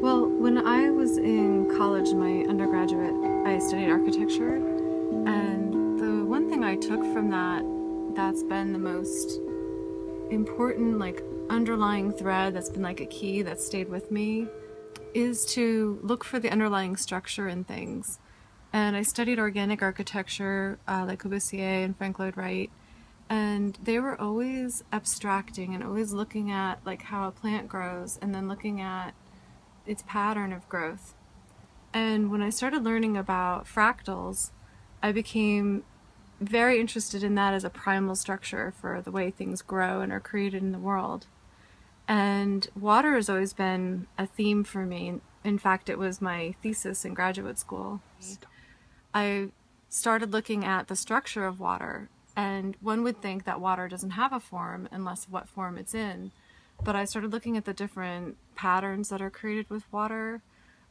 Well, when I was in college, my undergraduate, I studied architecture, and the one thing I took from that's been the most important, like, underlying thread that's been like a key that stayed with me is to look for the underlying structure in things. And I studied organic architecture, like Corbusier and Frank Lloyd Wright, and they were always abstracting and always looking at like how a plant grows and then looking at its pattern of growth. And when I started learning about fractals, I became very interested in that as a primal structure for the way things grow and are created in the world. And water has always been a theme for me. In fact, it was my thesis in graduate school. I started looking at the structure of water, and one would think that water doesn't have a form unless what form it's in. But I started looking at the different patterns that are created with water,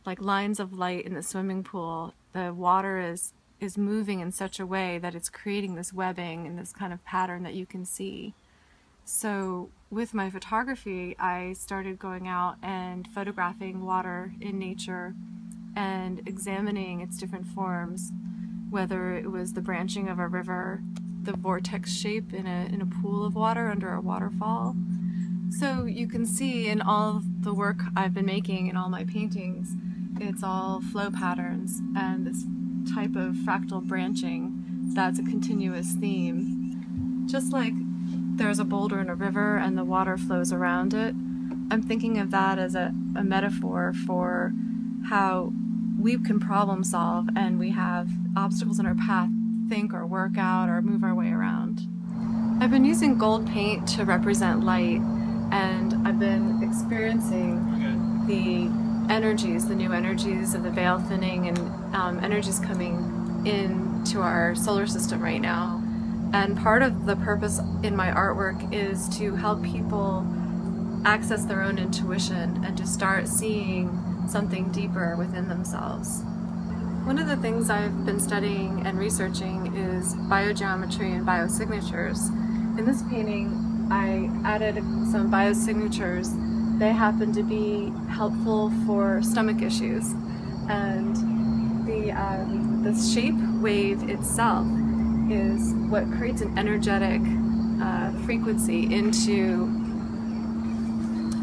like lines of light in the swimming pool. The water is moving in such a way that it's creating this webbing and this kind of pattern that you can see. So with my photography, I started going out and photographing water in nature and examining its different forms, whether it was the branching of a river, the vortex shape in a pool of water under a waterfall. So you can see in all of the work I've been making in all my paintings, it's all flow patterns and this type of fractal branching that's a continuous theme. Just like there's a boulder in a river and the water flows around it, I'm thinking of that as a metaphor for how we can problem solve and we have obstacles in our path, think or work out or move our way around. I've been using gold paint to represent light, and I've been experiencing the energies, the new energies of the veil thinning and energies coming into our solar system right now. And part of the purpose in my artwork is to help people access their own intuition and to start seeing something deeper within themselves. One of the things I've been studying and researching is biogeometry and biosignatures. In this painting, I added some biosignatures. They happen to be helpful for stomach issues. And the shape wave itself is what creates an energetic frequency into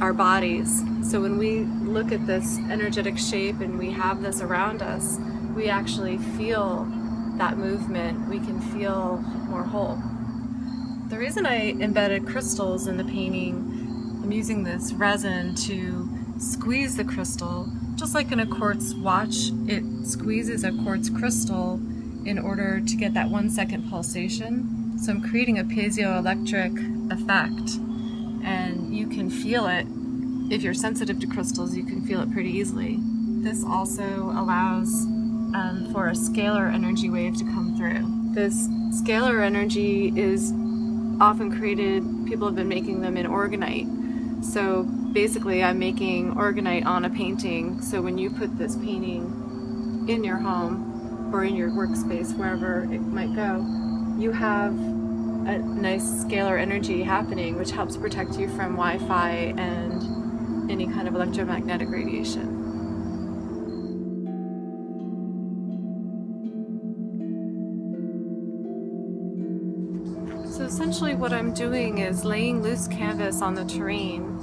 our bodies. So when we look at this energetic shape and we have this around us, we actually feel that movement. We can feel more whole. The reason I embedded crystals in the painting, I'm using this resin to squeeze the crystal. Just like in a quartz watch, it squeezes a quartz crystal in order to get that 1 second pulsation. So I'm creating a piezoelectric effect, and you can feel it. If you're sensitive to crystals, you can feel it pretty easily. This also allows for a scalar energy wave to come through. This scalar energy is often created, people have been making them in orgonite. So basically I'm making orgonite on a painting, so when you put this painting in your home or in your workspace, wherever it might go, you have a nice scalar energy happening, which helps protect you from Wi-Fi and any kind of electromagnetic radiation. So essentially what I'm doing is laying loose canvas on the terrain.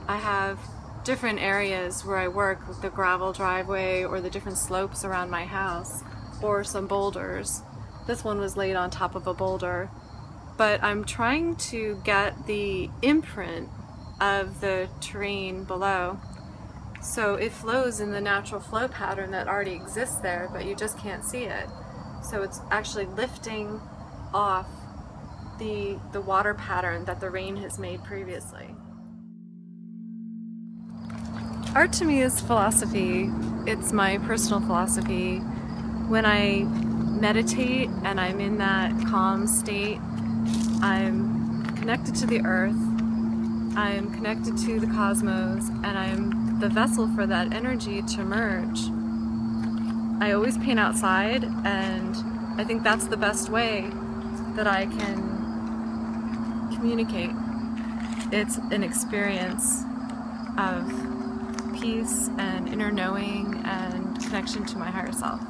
I have different areas where I work, with the gravel driveway or the different slopes around my house, or some boulders. This one was laid on top of a boulder, but I'm trying to get the imprint of the terrain below. So it flows in the natural flow pattern that already exists there, but you just can't see it. So it's actually lifting off the water pattern that the rain has made previously. Art to me is philosophy. It's my personal philosophy. When I meditate and I'm in that calm state, I'm connected to the earth, I'm connected to the cosmos, and I'm the vessel for that energy to merge. I always paint outside, and I think that's the best way that I can communicate. it's an experience of peace and inner knowing and connection to my higher self.